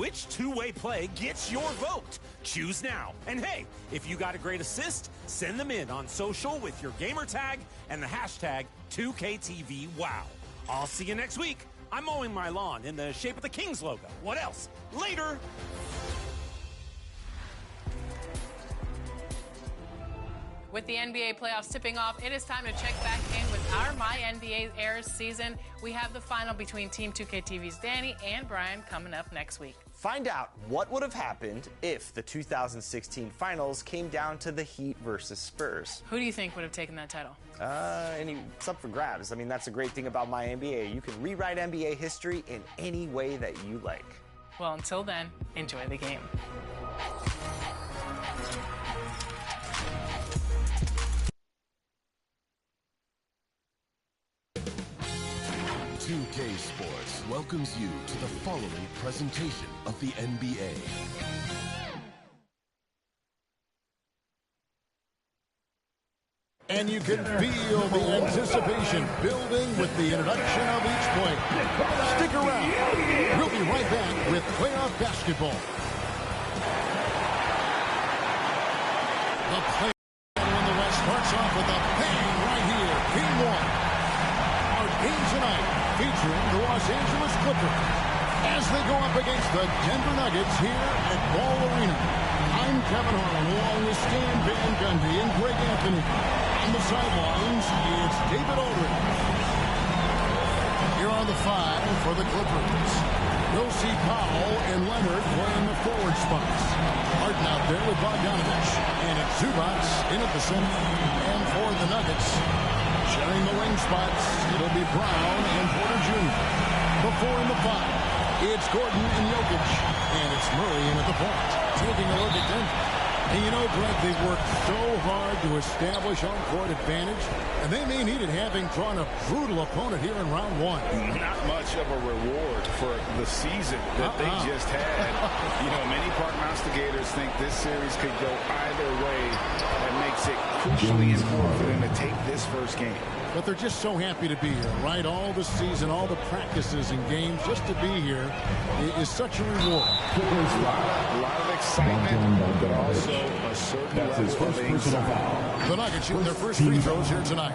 which two-way play gets your vote? Choose now. And hey, if you got a great assist, send them in on social with your gamer tag and the hashtag 2KTVWow. I'll see you next week. I'm mowing my lawn in the shape of the Kings logo. What else? Later. With the NBA playoffs tipping off, it is time to check back in with our MyNBA Airs season. We have the final between Team 2KTV's Danny and Brian coming up next week. Find out what would have happened if the 2016 finals came down to the Heat versus Spurs. Who do you think would have taken that title? It's up for grabs. I mean, that's a great thing about MyNBA. You can rewrite NBA history in any way that you like. Well, until then, enjoy the game. 2K Sports welcomes you to the following presentation of the NBA. And you can feel the anticipation building with the introduction of each player. Stick around. We'll be right back with playoff basketball. The player in the West starts off with a bang right here. Game one. Our game tonight featuring the Los Angeles Clippers as they go up against the Denver Nuggets here at Ball Arena. I'm Kevin Harlan along with Stan Van Gundy and Greg Anthony. On the sidelines, it's David Aldridge. Here are the five for the Clippers. We'll see Powell and Leonard playing the forward spots. Harden out there with Bogdanovich. And it's Zubac in at the center. And for the Nuggets, sharing the wing spots, it'll be Brown and Porter Jr. The 4 and the 5, it's Gordon and Jokic. And it's Murray in at the point. Taking a look at Denver. And you know, Greg, they've worked so hard to establish home-court advantage, and they may need it having drawn a brutal opponent here in round one. Not much of a reward for the season that they just had. You know, many prognosticators think this series could go either way. That makes it crucially important for them to take this first game. But they're just so happy to be here, right? All the season, all the practices and games, just to be here is such a reward. A lot of excitement, but also a certain level of anxiety. The Nuggets shooting their first free throws here tonight.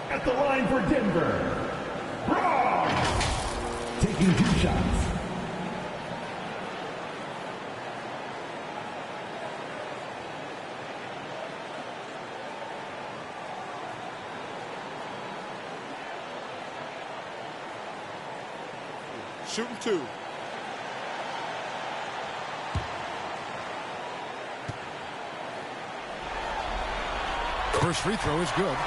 At the line for Denver, Brown, taking 2 shots. Shooting 2. First free throw is good.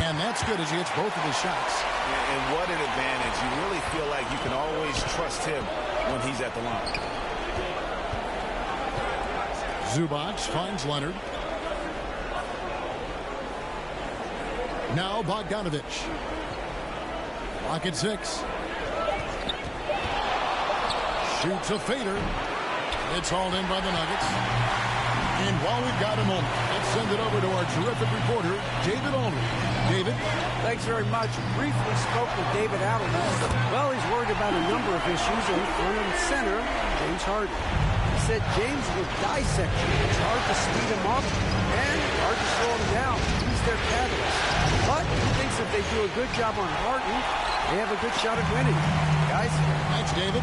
And that's good as he hits both of his shots. And what an advantage. You really feel like you can always trust him when he's at the line. Zubac finds Leonard. Now Bogdanovich. Clock at 6. Shoots a fader. It's hauled in by the Nuggets. And while we've got a moment, let's send it over to our terrific reporter, David Aldridge. David? Thanks very much. Briefly spoke with David Aldridge. Well, he's worried about a number of issues, and front and center, James Harden. He said James will dissect you. It's hard to speed him up and hard to slow him down. He's their catalyst. But he thinks if they do a good job on Harden, they have a good shot at winning. Guys? Thanks, David.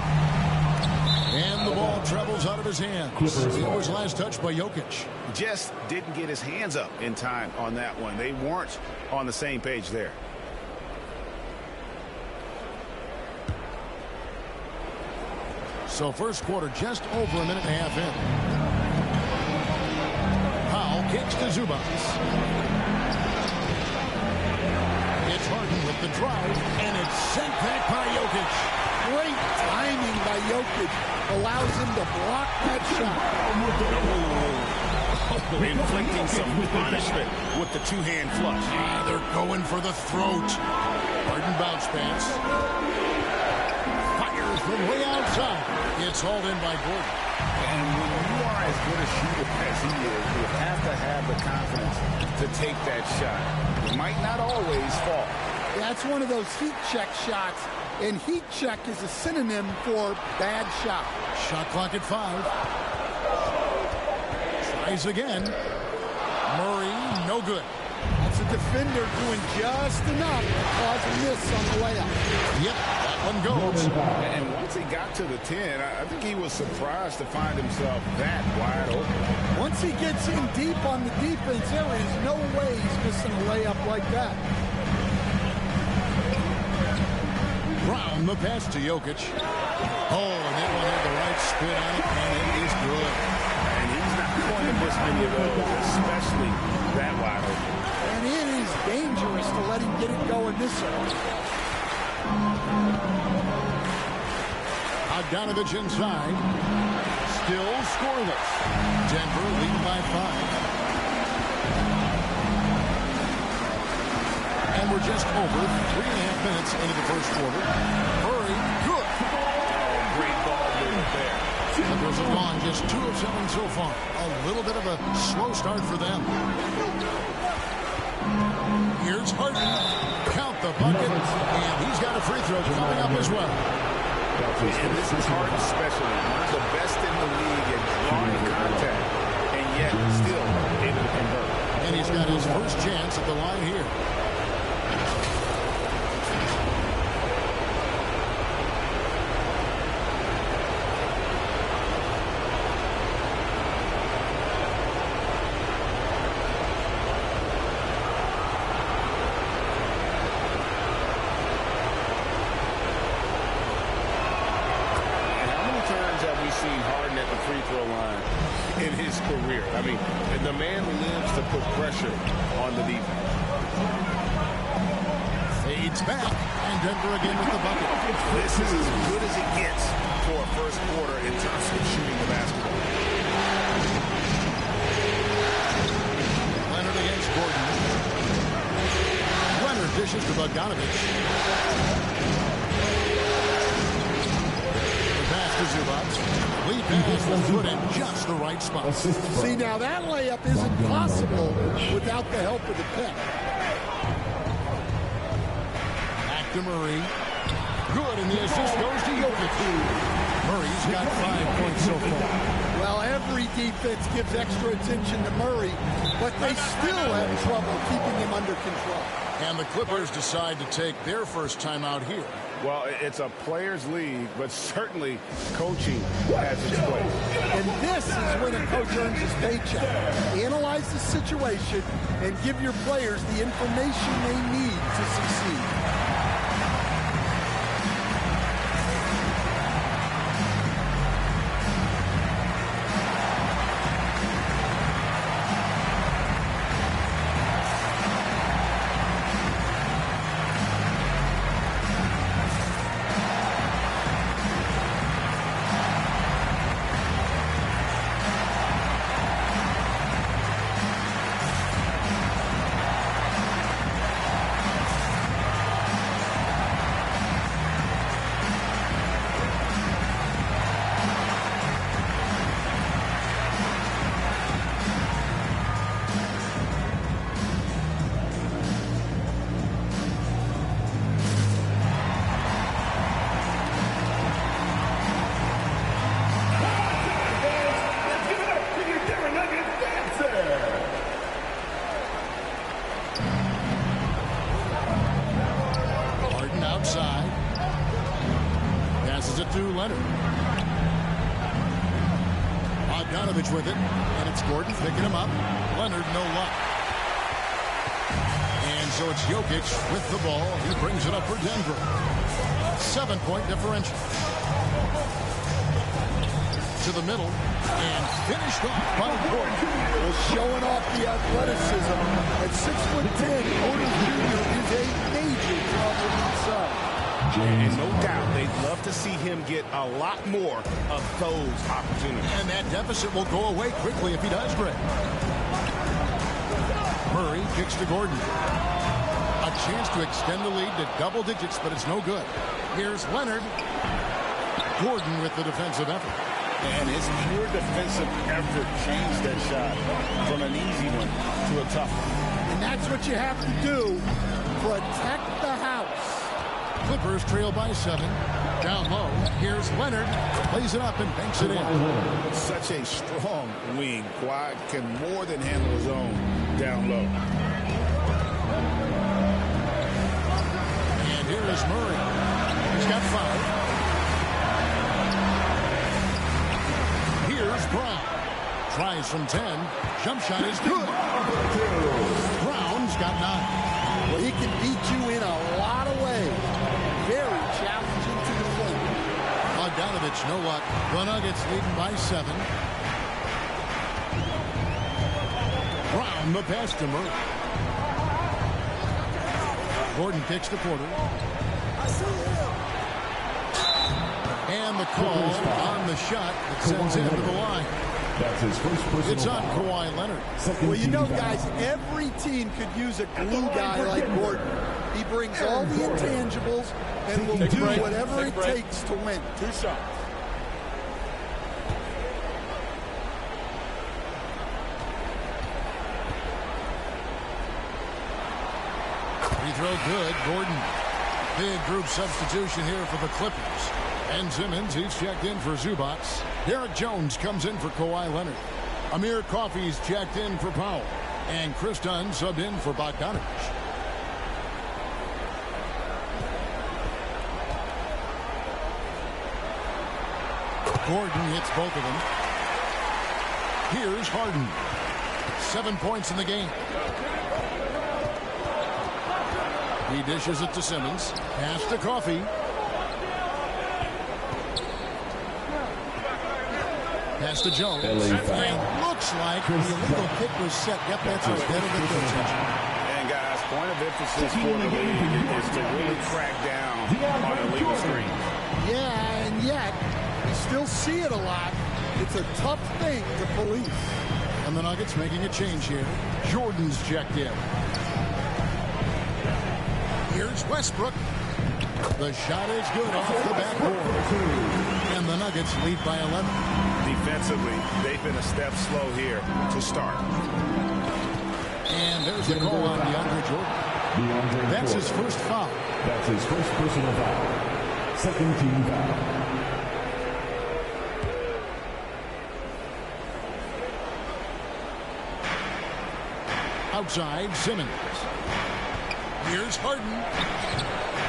And the ball travels out of his hands. It was last touched by Jokic. Just didn't get his hands up in time on that one. They weren't on the same page there. So first quarter just over a minute and a half in. Powell kicks to Zubac. It's Harden with the drive, and it's sent back by Jokic. Great timing by Jokic. Allows him to block that shot. Inflicting some punishment with the two-hand flush. They're going for the throat. Harden bounce pass. Fires from way outside. It's hauled in by Gordon. And when you are as good a shooter as he is, you have to have the confidence to take that shot. It might not always fall. That's one of those heat check shots, and heat check is a synonym for bad shot. Shot clock at 5. Tries again. Murray, no good. That's a defender doing just enough to cause a miss on the layup. Yep, that one goes. And once he got to the 10, I think he was surprised to find himself that wide open. Once he gets in deep on the defense, there is no way he's missing a layup like that. Brown, the pass to Jokic. Oh, and that one had the right spin on it, and it is good. And he's not going to miss many of those, especially that wide open. And it is dangerous to let him get it going this early. Bogdanovich inside. Still scoreless. Denver leading by 5. And we're just over 3.5 minutes into the first quarter. Murray, good. Oh, great ball movement there. Clippers have gone just 2 of 7 so far. A little bit of a slow start for them. Here's Harden. Count the bucket. And he's got a free throw coming up as well. And this is Harden's specialty. One of the best in the league at drawing contact. And yet still able to convert. And he's got his first chance at the line here. The man lives to put pressure on the defense. Fades back, and Denver again with the bucket. This is as good as it gets for a first quarter in terms of shooting the basketball. Leonard against Gordon. Leonard dishes to Bogdanovich. The pass to Zubac. Lee pass will put in just the right spot. See, now that layup isn't possible without the help of the pick. Back to Murray. Good, and the assist goes to Jokic. Murray's got 5 points so far. Well, every defense gives extra attention to Murray, but they still have trouble keeping him under control. And the Clippers decide to take their first timeout here. Well, it's a players' league, but certainly coaching has its place. And this is when a coach earns his paycheck. Analyze the situation and give your players the information they need to succeed. Bogdanovich with it, and it's Gordon picking him up. Leonard, no luck. And so it's Jokic with the ball. He brings it up for Denver. 7-point differential. To the middle, and finished off by Gordon. Well, showing off the athleticism. At 6'10", Gordon Jr. is a major problem inside. And no doubt they'd love to see him get a lot more of those opportunities. And that deficit will go away quickly if he does, Greg. Murray kicks to Gordon. A chance to extend the lead to double digits, but it's no good. Here's Leonard. Gordon with the defensive effort. And his pure defensive effort changed that shot from an easy one to a tough one. And that's what you have to do. Protect the house. Clippers trail by 7. Down low. Here's Leonard. Plays it up and banks it in. Such a strong wing. Kawhi can more than handle his own down low. And here is Murray. He's got 5. Here's Brown. Tries from 10. Jump shot is good. Brown's got 9. Well, he can beat you in a lot of ways. Very challenging to defend. Bogdanovich, no luck. The Nuggets leading by 7. Brown, the pass to Murray. Gordon kicks to Porter. And the call on the shot that sends him to the line. That's his first personal It's on foul. Kawhi Leonard. Well, you know, guys, every team could use a glue guy like Gordon. He brings all the intangibles and will do whatever it takes to win. 2 shots. Free throw good. Gordon. Big group substitution here for the Clippers. And Simmons, he's checked in for Zubac. Derek Jones comes in for Kawhi Leonard. Amir Coffey's checked in for Powell. And Chris Dunn subbed in for Bogdanovich. Gordon hits both of them. Here's Harden. 7 points in the game. He dishes it to Simmons. Pass to Coffey. Pass to Jones. Looks like the illegal kick was set. Yep, that's his head of the contention. And guys, point of emphasis for the league is to really crack down on illegal screens. Yeah, and yet, we still see it a lot. It's a tough thing to police. And the Nuggets making a change here. Jordan's checked in. Here's Westbrook. The shot is good off the backboard. And the Nuggets lead by 11. Defensively, they've been a step slow here to start. And there's the call on DeAndre Jordan. That's his first foul. That's his first personal foul. Second team foul. Outside, Simmons. Here's Harden.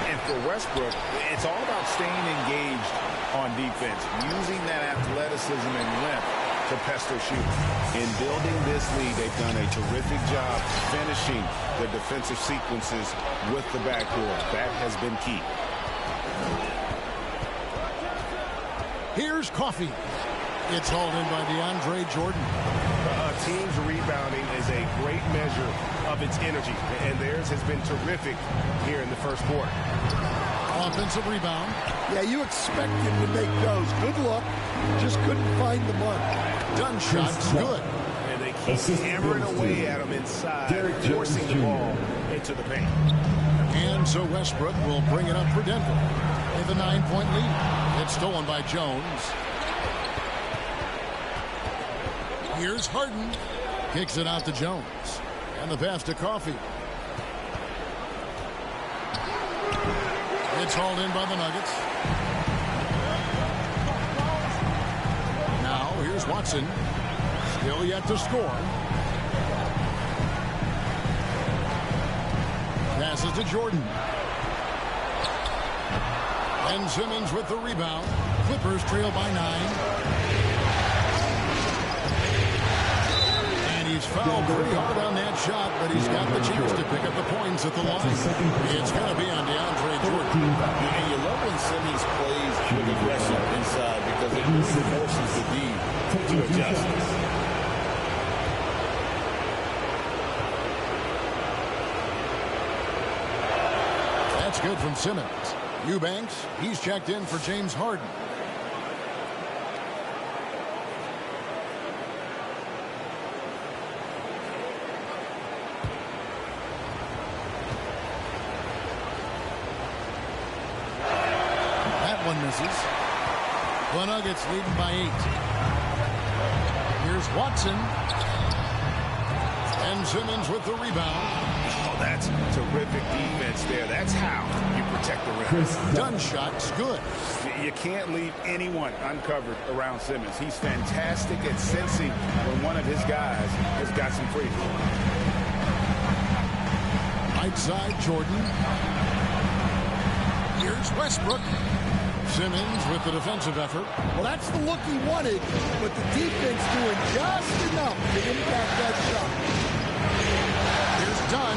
And for Westbrook, it's all about staying engaged on defense, using that athleticism and length to pester shooters. In building this lead, they've done a terrific job finishing their defensive sequences with the backboard. That has been key. Here's Coffey. It's hauled in by DeAndre Jordan. A team's rebounding is a great measure of its energy, and theirs has been terrific here in the first quarter. Offensive rebound. Yeah, you expect him to make those. Good luck. Just couldn't find the mark. Done shot's good. And they keep hammering away at him inside, forcing the ball into the paint. And so Westbrook will bring it up for Denver. They have a 9-point lead. It's stolen by Jones. Here's Harden. Kicks it out to Jones. And the pass to Coffey. It's hauled in by the Nuggets. Now here's Watson. Still yet to score. Passes to Jordan. And Simmons with the rebound. Clippers trail by 9. He's fouled pretty hard on that shot, but he's got the chance to pick up the points at the line. It's going to be on DeAndre Jordan. And you love when Simmons plays with aggression inside because it really forces the D to adjust. That's good from Simmons. Eubanks, he's checked in for James Harden. one misses. The Nuggets leading by 8. Here's Watson. And Simmons with the rebound. Oh, that's terrific defense there. That's how you protect the rim. Dunn shot's good. You can't leave anyone uncovered around Simmons. He's fantastic at sensing when one of his guys has got some freedom. Right side, Jordan. Here's Westbrook. Simmons with the defensive effort. Well, that's the look he wanted, but the defense doing just enough to impact that shot. Here's Dunn.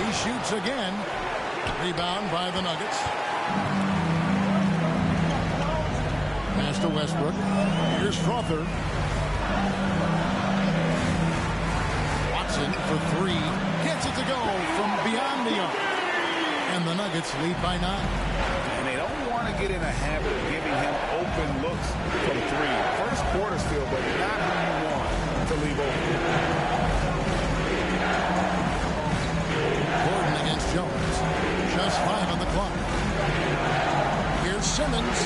He shoots again. Rebound by the Nuggets. Pass to Westbrook. Here's Strother. Watson for 3. Gets it to go from beyond the arc. And the Nuggets lead by 9. And they don't want to get in a habit of giving him open looks from 3. First quarter still, but not who you want to leave open. Gordon against Jones. Just 5 on the clock. Here's Simmons.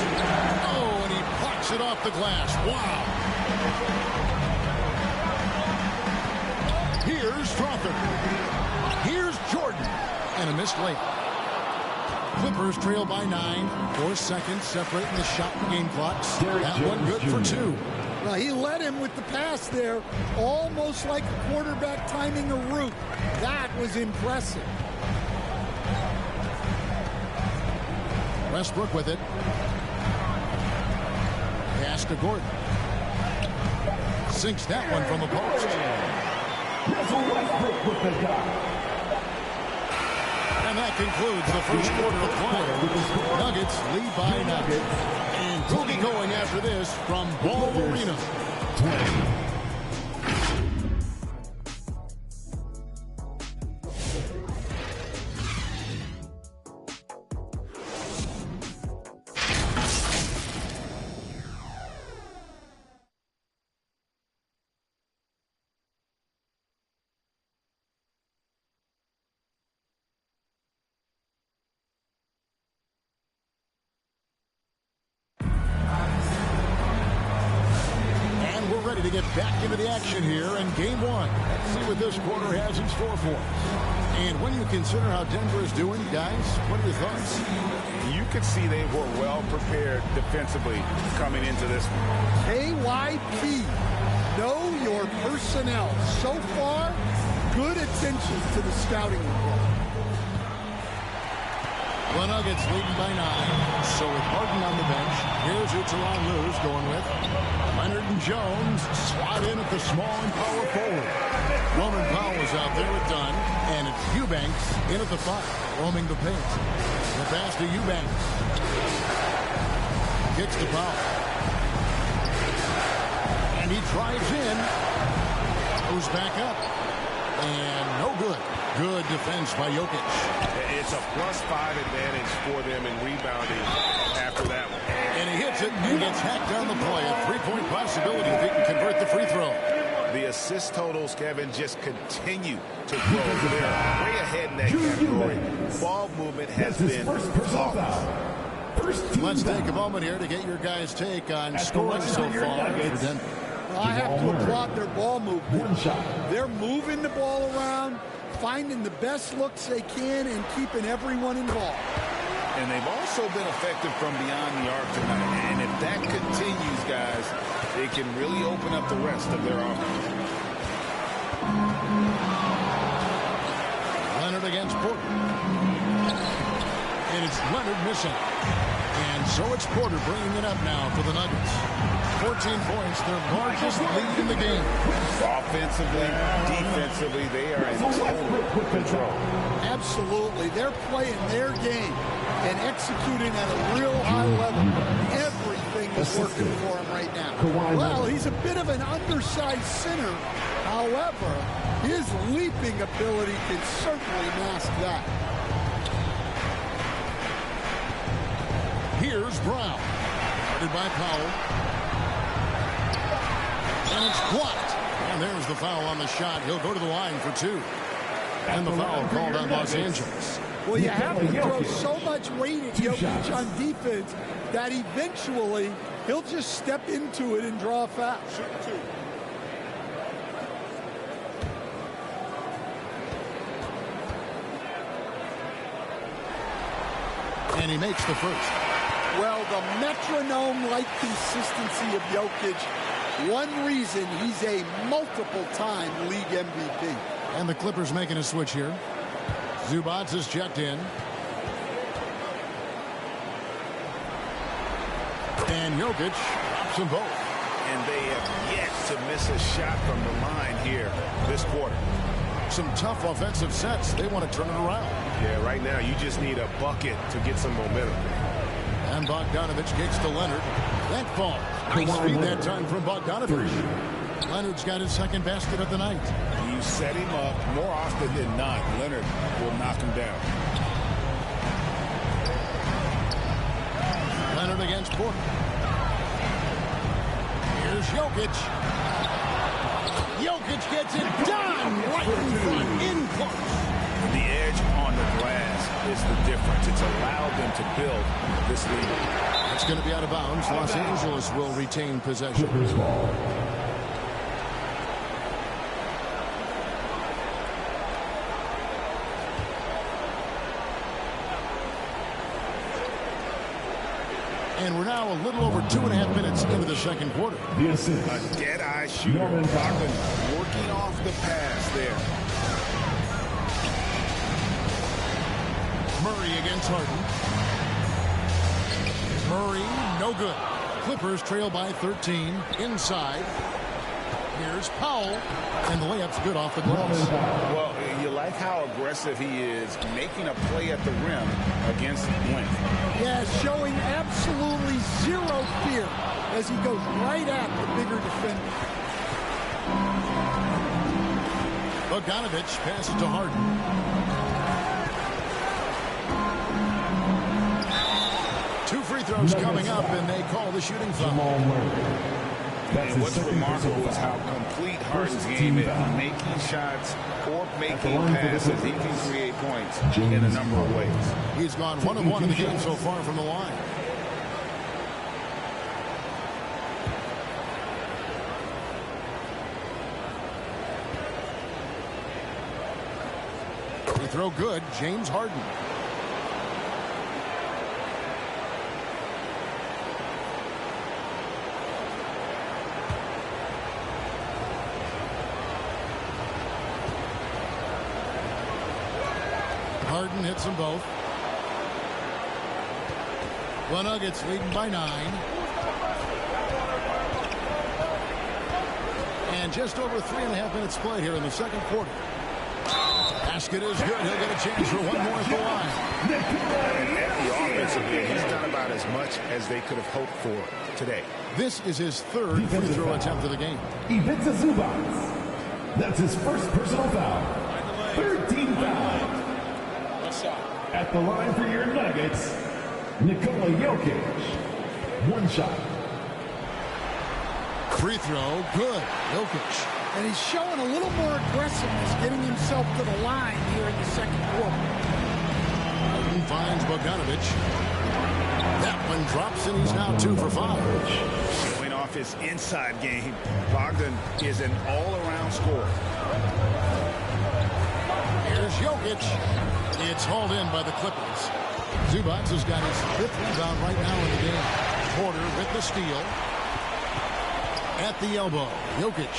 Oh, and he plucks it off the glass. Wow. Here's Strother. Here's Jordan. And a missed layup. Clippers trail by 9. 4 seconds separating the shot and game clocks. That one good for 2. Well, he led him with the pass there, almost like a quarterback timing a route. That was impressive. Westbrook with it. Pass to Gordon. Sinks that one from the post. And that concludes the first quarter of play. Nuggets lead by 9. And we'll be going after this from Ball Arena. To get back into the action here in game 1. Let's see what this quarter has in store for us. And when you consider how Denver is doing, guys, what are your thoughts? You could see they were well prepared defensively coming into this one. KYP, know your personnel. So far, good attention to the scouting report. The Nuggets leading by 9. So with Harden on the bench, here's who Teron Lue's going with. Leonard and Jones slot in at the small and power forward. Roman Powell's out there with Dunn. And it's Eubanks in at the 5, roaming the paint. The pass to Eubanks. Kicks to Powell. And he drives in. Goes back up. And no good. Good defense by Jokic. It's a +5 advantage for them in rebounding after that one. And he hits it and gets hacked on the play. A 3-point possibility if he can convert the free throw. The assist totals, Kevin, just continue to grow. They're way ahead in that category. Ball movement has been flawless. Let's take a moment here to get your guys' take on scoring so far for Denver. Well, I have to applaud their ball movement. They're moving the ball around, finding the best looks they can, and keeping everyone involved. And they've also been effective from beyond the arc tonight. And if that continues, guys, they can really open up the rest of their offense. Leonard against Porter. And it's Leonard missing. And so it's Porter bringing it up now for the Nuggets. 14 points, their largest lead in the game. Offensively, defensively, they are in total control. Absolutely. They're playing their game and executing at a real high level. Everything is working for him right now. Well, he's a bit of an undersized center. However, his leaping ability can certainly mask that. Here's Brown. Guarded by Powell. And it's blocked. And there's the foul on the shot. He'll go to the line for 2. And the foul called on Los Angeles. Well, you have to throw so much weight at Jokic on defense that eventually he'll just step into it and draw a foul. Shoot 2. And he makes the first. Well, the metronome-like consistency of Jokic, one reason he's a multiple-time league MVP. And the Clippers making a switch here. Zubac is checked in. And Jokic drops them both. And they have yet to miss a shot from the line here this quarter. Some tough offensive sets. They want to turn it around. Yeah, right now you just need a bucket to get some momentum. And Bogdanovich kicks to Leonard. That falls. Nice feed that time from Bogdanovich. Leonard's got his second basket of the night. You set him up more often than not. Leonard will knock him down. Leonard against Porter. Here's Jokic. Jokic gets it done right in front, in close. The edge on the glass is the difference. It's allowed them to build this lead. It's going to be out of bounds. Los Angeles will retain possession. And we're now a little over 2.5 minutes into the second quarter. A dead-eye shooter. Bogdan working off the pass there. Murray against Harden. Murray, no good. Clippers trail by 13. Inside. Here's Powell. And the layup's good off the glass. Well, you like how aggressive he is making a play at the rim against length. Yeah, showing absolutely zero fear as he goes right at the bigger defender. Bogdanovich passes to Harden. 2 free throws coming up, and they call the shooting foul. And what's remarkable is how complete Harden's game is. Making shots or making passes, he can create points in a number of ways. He's gone 1 of 1 in the game so far from the line. Free throw good, James Harden. Harden hits them both. The Nuggets leading by 9. And just over 3.5 minutes played here in the second quarter. Basket is good. He'll get a chance for one more at the line. And at the offensive end, he's done about as much as they could have hoped for today. This is his third free throw attempt of the game. Ivica Zubac. That's his first personal foul. 13 fouls. At the line for your Nuggets, Nikola Jokic. 1 shot. Free throw, good. Jokic. And he's showing a little more aggressiveness, getting himself to the line here in the second quarter. Harden finds Bogdanovich. That one drops, and he's now 2 for 5. Showing off his inside game, Bogdan is an all-around scorer. Here's Jokic. It's hauled in by the Clippers. Zubac has got his 5th rebound right now in the game. Porter with the steal. At the elbow, Jokic.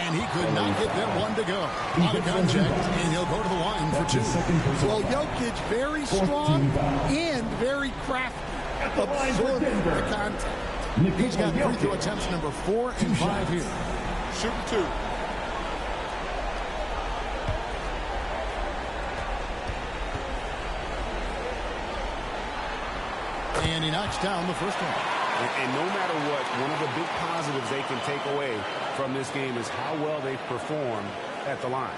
And he could not get that one to go. Out of contact, and he'll go to the line for 2. Well, Jokic very strong and very crafty. Absorbing the contact. He's got free throw attempts number 4 and 5 here. Shooting 2. And he knocks down the first one. And no matter what, one of the big positives they can take away from this game is how well they perform at the line.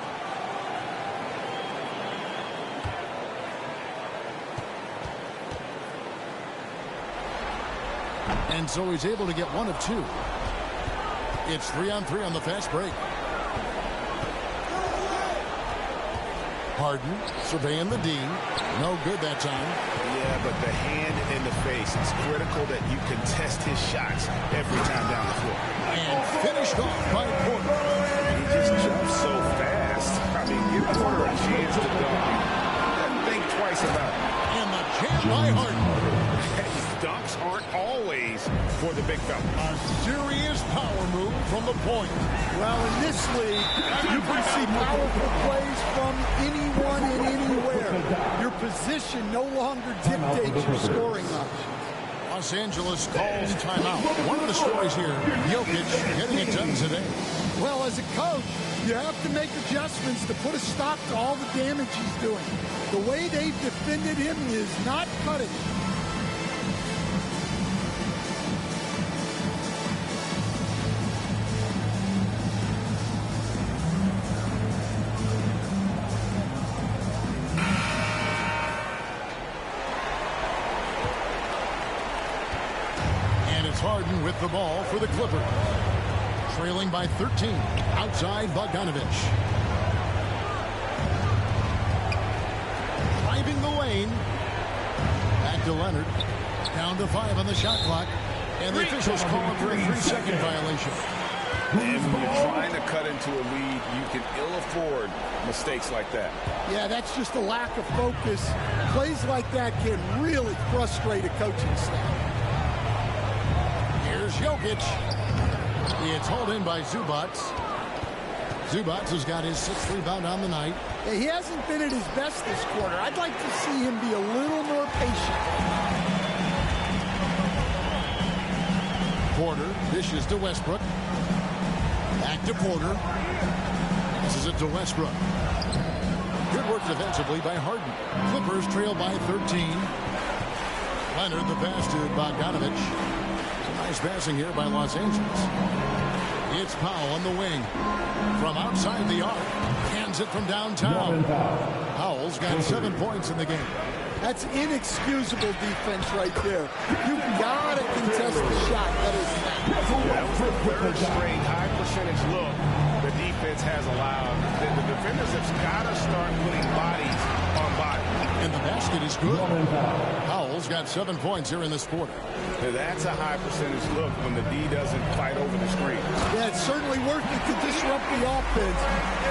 And so he's able to get 1 of 2. It's 3-on-3 on the fast break. Harden surveying the D. No good that time. Yeah, but the hand in the face. It's critical that you contest his shots every time down the floor. And finished off by Porter. He just jumps so fast. I mean, give Porter a chance to dunk. Doesn't think twice about it. And the jam by Harden. Dunks aren't always for the big fella. A serious power move from the point. Well, in this league, you can see powerful plays from anyone and anywhere. Your position no longer dictates your scoring options. Los Angeles calls timeout. One of the stories here, Jokic getting it done today. Well, as a coach, you have to make adjustments to put a stop to all the damage he's doing. The way they've defended him is not cutting it. Harden with the ball for the Clippers. Trailing by 13. Outside Bogdanovich. Driving the lane. Back to Leonard. Down to 5 on the shot clock. And the officials call him for a 3-second violation. And when you're trying to cut into a lead, you can ill afford mistakes like that. Yeah, that's just a lack of focus. Plays like that can really frustrate a coaching staff. Jokic. It's hauled in by Zubac. Zubac has got his 6th rebound on the night. Yeah, he hasn't been at his best this quarter. I'd like to see him be a little more patient. Porter dishes to Westbrook. Back to Porter. This is it to Westbrook. Good work defensively by Harden. Clippers trail by 13. Leonard the pass to Bogdanovich. Nice passing here by Los Angeles. It's Powell on the wing. From outside the arc. Hands it from downtown. Powell's got 7 points in the game. That's inexcusable defense right there. You've got to contest the shot. That is that was the third straight high percentage look the defense has allowed. The defenders have got to start putting bodies on bodies. And the basket is good. Powell's got 7 points here in this quarter. That's a high percentage look when the D doesn't fight over the screen. Yeah, it's certainly worth it to disrupt the offense.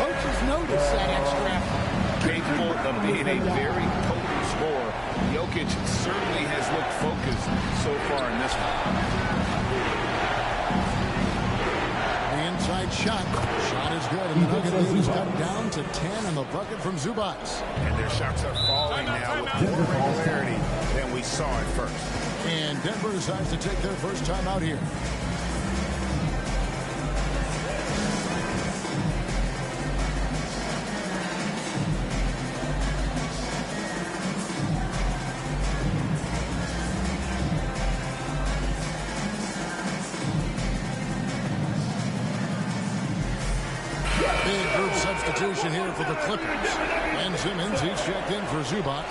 Coaches notice that extra effort. Capable of being a very potent scorer, Jokic certainly has looked focused so far in this one. The inside shot. Shot is good, and the Nugget lead is cut down to 10 on the bucket from Zubac. And their shots are falling now with more regularity than we saw at first. And Denver decides to take their first time out here. Big group substitution here for the Clippers. Ben Simmons, he's checked in for Zubac.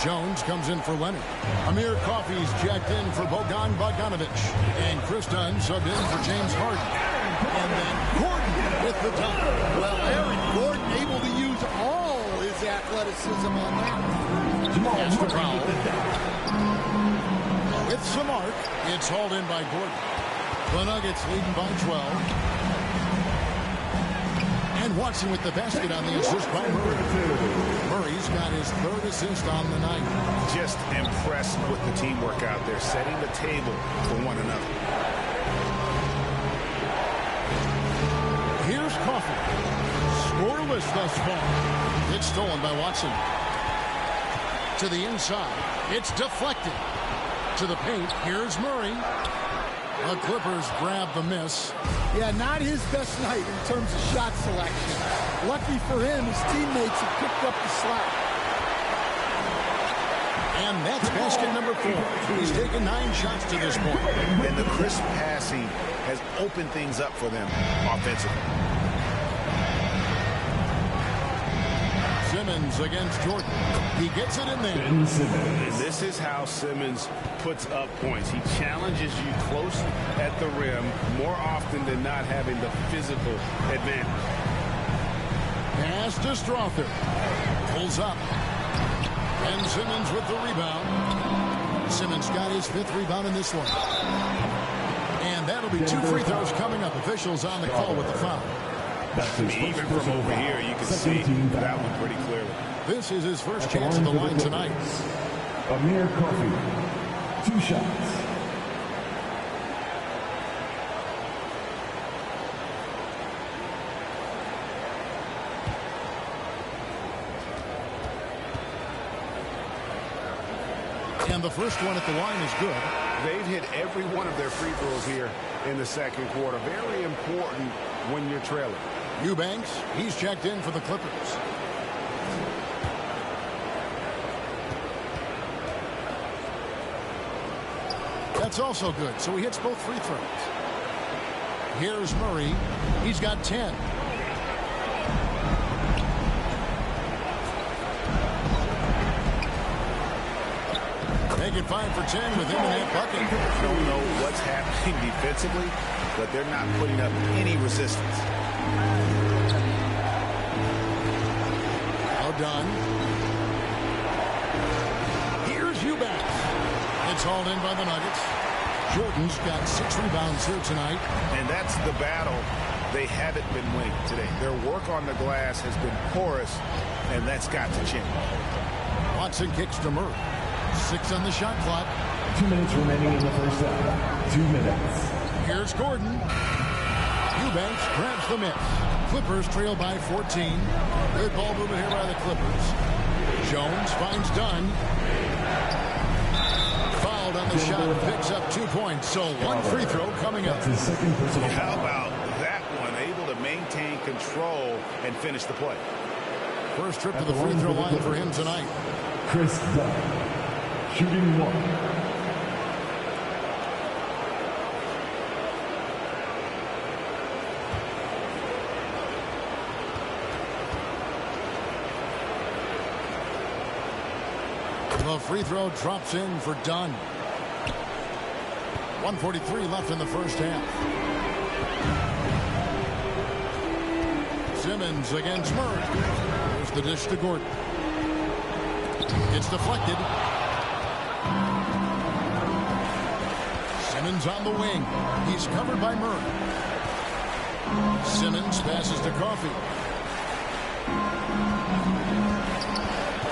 Jones comes in for Leonard. Amir Coffey's checked in for Bogdanovich. And Chris Dunn subbed in for James Harden. And then Gordon with the dunk. Well, Aaron Gordon able to use all his athleticism on that. Pass to Powell. With some arc, it's hauled in by Gordon. The Nuggets leading by 12. And Watson with the basket on the assist by Murray. Murray's got his 3rd assist on the night. Just impressed with the teamwork out there, setting the table for one another. Here's Coffey. Scoreless thus far. It's stolen by Watson. To the inside. It's deflected. To the paint. Here's Murray. The Clippers grab the miss. Yeah, not his best night in terms of shot selection. Lucky for him, his teammates have picked up the slack. And that's basket number 4. He's taken 9 shots to this point. And the crisp passing has opened things up for them offensively. Simmons against Jordan. He gets it in there. And this is how Simmons puts up points. He challenges you close at the rim more often than not, having the physical advantage. Pass to Strother. Pulls up. And Simmons with the rebound. Simmons got his 5th rebound in this one. And that'll be 2 free throws coming up. Officials on the call with the foul. Even from over here, you can see that one pretty clearly. This is his first chance at the line tonight. Amir Coffey, 2 shots. And the first one at the line is good. They've hit every one of their free throws here in the second quarter. Very important when you're trailing. Eubanks, he's checked in for the Clippers. That's also good, so he hits both free throws. Here's Murray. He's got 10. Making 5 for 10 with him in that bucket. Don't know what's happening defensively, but they're not putting up any resistance. Now done. Here's Eubanks. It's hauled in by the Nuggets. Jordan's got 6 rebounds here tonight. And that's the battle they haven't been winning today. Their work on the glass has been porous, and that's got to change. Watson kicks to Murray. 6 on the shot clock. 2 minutes remaining in the first half. 2 minutes. Here's Gordon. Eubanks grabs the miss. Clippers trail by 14. Good ball movement here by the Clippers. Jones finds Dunn. Fouled on the shot and picks up 2 points. So 1 free throw coming up. His second personal How foul. about that one? Able to maintain control and finish the play. First trip to the free throw line for him tonight. Chris Dunn. Shooting 1. The free throw drops in for Dunn. 1:43 left in the first half. Simmons against Murray. There's the dish to Gordon. It's deflected. Simmons on the wing. He's covered by Murray. Simmons passes to Coffey.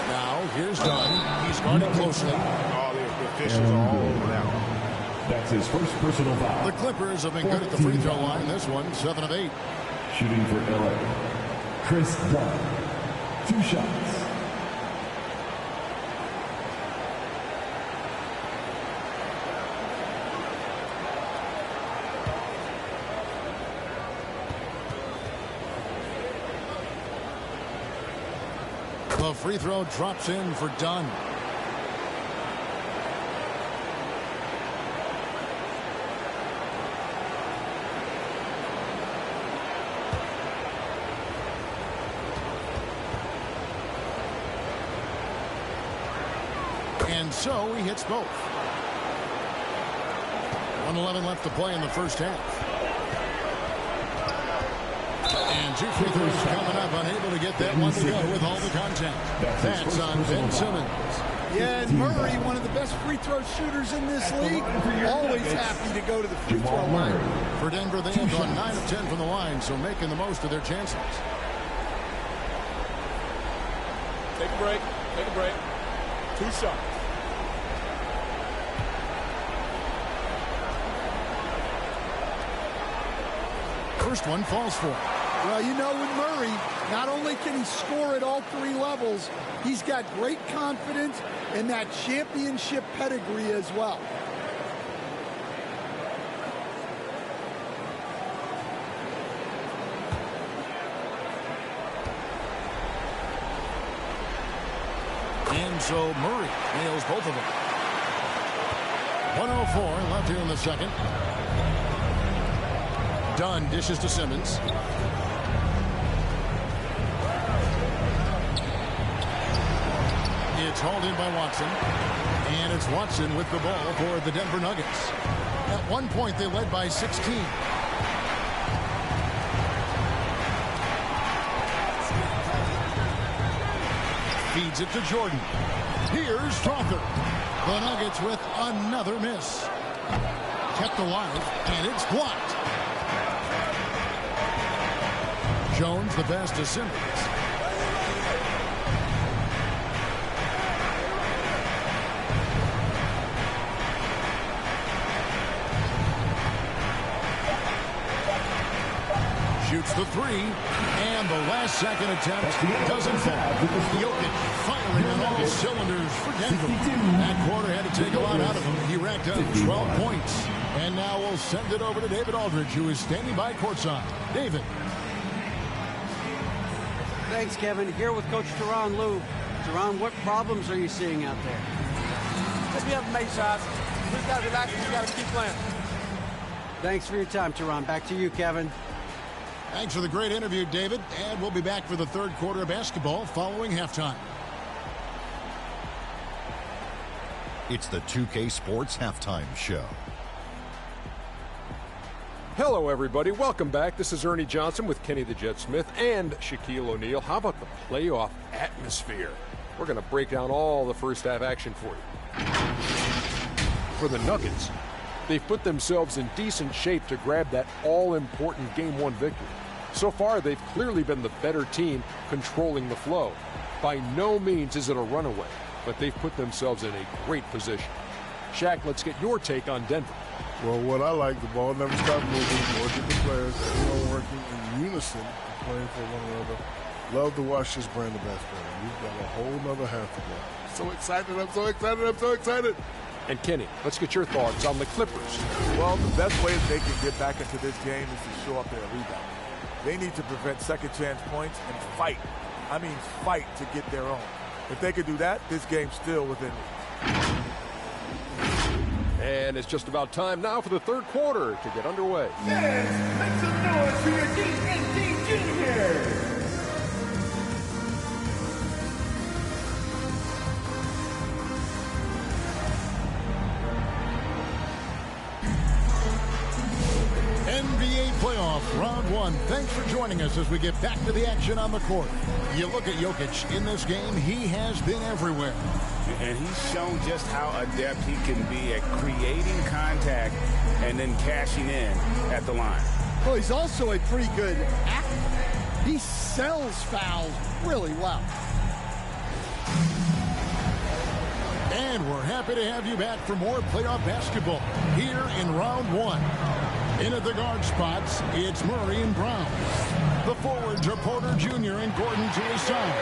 Now here's Dunn. He's guarded closely. All the officials are all over that. That's his first personal foul. The Clippers have been good at the free throw line. This one, 7 of 8. Shooting for LA. Chris Dunn. 2 shots. The free throw drops in for Dunn. And so he hits both. 1:11 left to play in the first half. And 2 free throws coming up, unable to get that one to go with all the contact. That's on Ben Simmons. Yeah, and Murray, one of the best free throw shooters in this league, always happy to go to the free throw line. For Denver, they have gone 9 of 10 from the line, so making the most of their chances. Take a break. Take a break. 2 shots. First one falls for him. Well, you know, with Murray, not only can he score at all 3 levels, he's got great confidence and that championship pedigree as well. And so Murray nails both of them. 1:04 left here in the second. Dunn dishes to Simmons. It's hauled in by Watson. And it's Watson with the ball for the Denver Nuggets. At one point, they led by 16. Feeds it to Jordan. Here's Strother. The Nuggets with another miss. Kept alive, and it's blocked. Jones, the best of Simmons. Shoots the three, and the last second attempt doesn't fall. Jokic firing on all cylinders for Denver. That quarter had to take a lot out of him. He racked up 12 points. And now we'll send it over to David Aldridge, who is standing by courtside. David. Thanks, Kevin. Here with Coach Teron Lue. Teron, what problems are you seeing out there? We haven't made shots. We just got to relax and we got to keep playing. Thanks for your time, Teron. Back to you, Kevin. Thanks for the great interview, David. And we'll be back for the third quarter of basketball following halftime. It's the 2K Sports Halftime Show. Hello, everybody. Welcome back. This is Ernie Johnson with Kenny the Jet Smith and Shaquille O'Neal. How about the playoff atmosphere? We're going to break down all the first half action for you. For the Nuggets, they've put themselves in decent shape to grab that all-important Game 1 victory. So far, they've clearly been the better team controlling the flow. By no means is it a runaway, but they've put themselves in a great position. Shaq, let's get your take on Denver. Well, what I like, the ball never stopped moving. More different players, everyone working in unison and playing for one another. Love to watch this brand of basketball. We've got a whole nother half to go. So excited, I'm so excited, I'm so excited. And Kenny, let's get your thoughts on the Clippers. Well, the best way they can get back into this game is to show up their rebound. They need to prevent second chance points and fight. I mean fight to get their own. If they could do that, this game's still within reach. And it's just about time now for the third quarter to get underway. Yes, make some noise for your D&D Juniors. NBA playoff round one. Thanks for joining us as we get back to the action on the court. You look at Jokic in this game, he has been everywhere. And he's shown just how adept he can be at creating contact and then cashing in at the line. Well, he's also a pretty good athlete. He sells fouls really well. And we're happy to have you back for more playoff basketball here in round one. In at the guard spots, it's Murray and Brown. The forwards are Porter Jr. and Gordon to his side.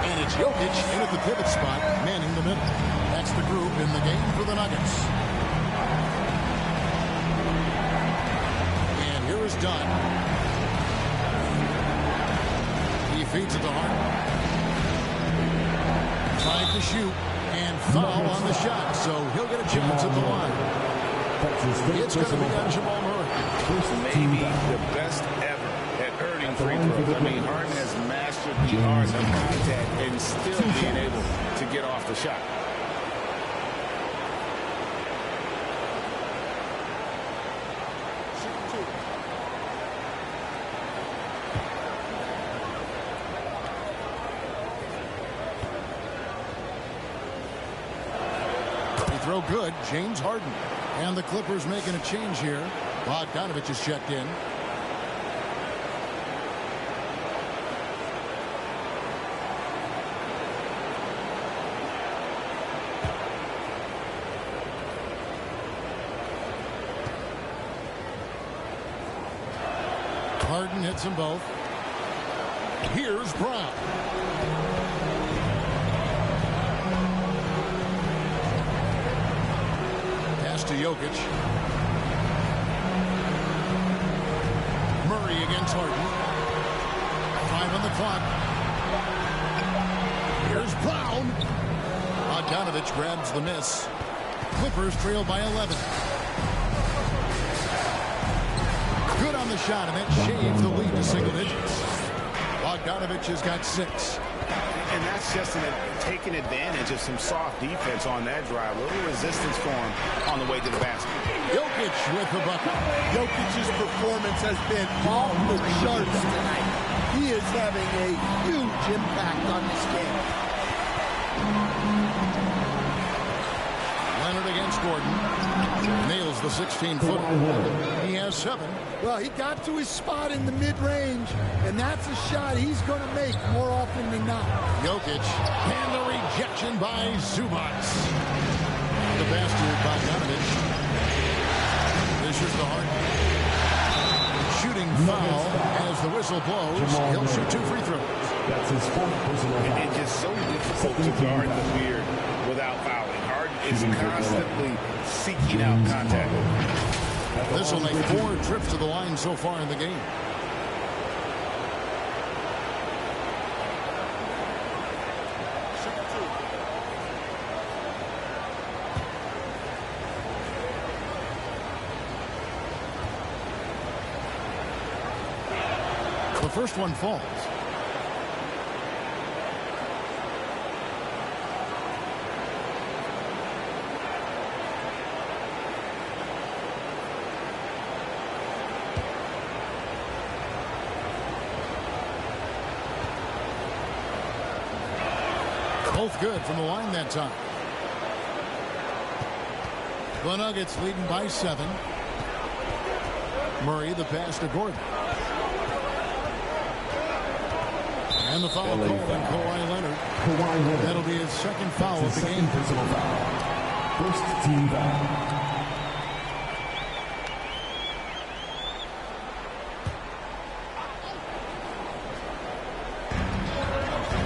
And it's Jokic in at the pivot spot, manning the middle. That's the group in the game for the Nuggets. And here is Dunn. He feeds it to Hart. Tried to shoot and foul on the shot, so he'll get a chance at the line. It's going to be on Jamal Murray. Maybe the best ever at earning free throws. I mean, Harden has mastered the art of contact and still being able to get off the shot. Throw good, James Harden. And the Clippers making a change here. Bogdanovich is checked in. Harden hits them both. Here's Brown. To Jokic. Murray against Harden. 5 on the clock. Here's Brown. Bogdanovich grabs the miss. Clippers trail by 11. Good on the shot, and that shaves the lead to single digits. Bogdanovich has got 6. And that's just taking advantage of some soft defense on that drive. A little resistance for him on the way to the basket. Jokic with the bucket. Jokic's performance has been off the charts tonight. He is having a huge impact on this game. against Gordon. Nails the 16-footer. He has 7. Well, he got to his spot in the mid-range, and that's a shot he's going to make more often than not. Jokic, and the rejection by Zubac. The pass to Bogdanovich. Dishes to Harden. Shooting foul as the whistle blows. He'll shoot 2 free throws. That's his 4th personal foul. It's just so difficult to guard the beard without fouling. Harden is constantly seeking out contact. This will make 4 trips to the line so far in the game. The first one falls. Both good from the line that time. The Nuggets leading by 7. Murray the pass to Gordon. And the foul called on Kawhi Leonard. That'll be his 2nd foul of the game. Personal foul. First team foul.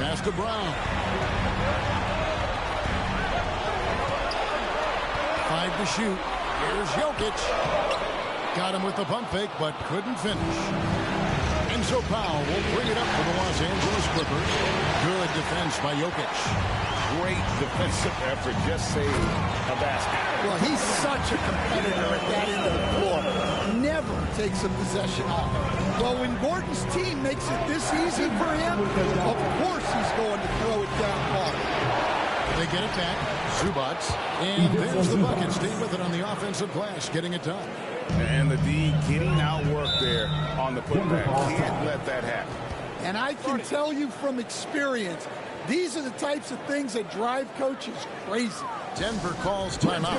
Pass to Brown. 5 to shoot. Here's Jokic. Got him with the pump fake, but couldn't finish. And so Powell will bring it up for the Los Angeles Clippers. Good defense by Jokic. Great defensive effort. Just saved a basket. Well, he's such a competitor at that end of the floor. Never takes a possession off. Well, when Gordon's team makes it this easy for him, of course he's going to throw it down hard. They get it back. Zubac. And there's the bucket. Stay with it on the offensive glass, getting it done. And the D getting outworked there on the putback. Can't let that happen. And I can tell you from experience, these are the types of things that drive coaches crazy. Denver calls timeout.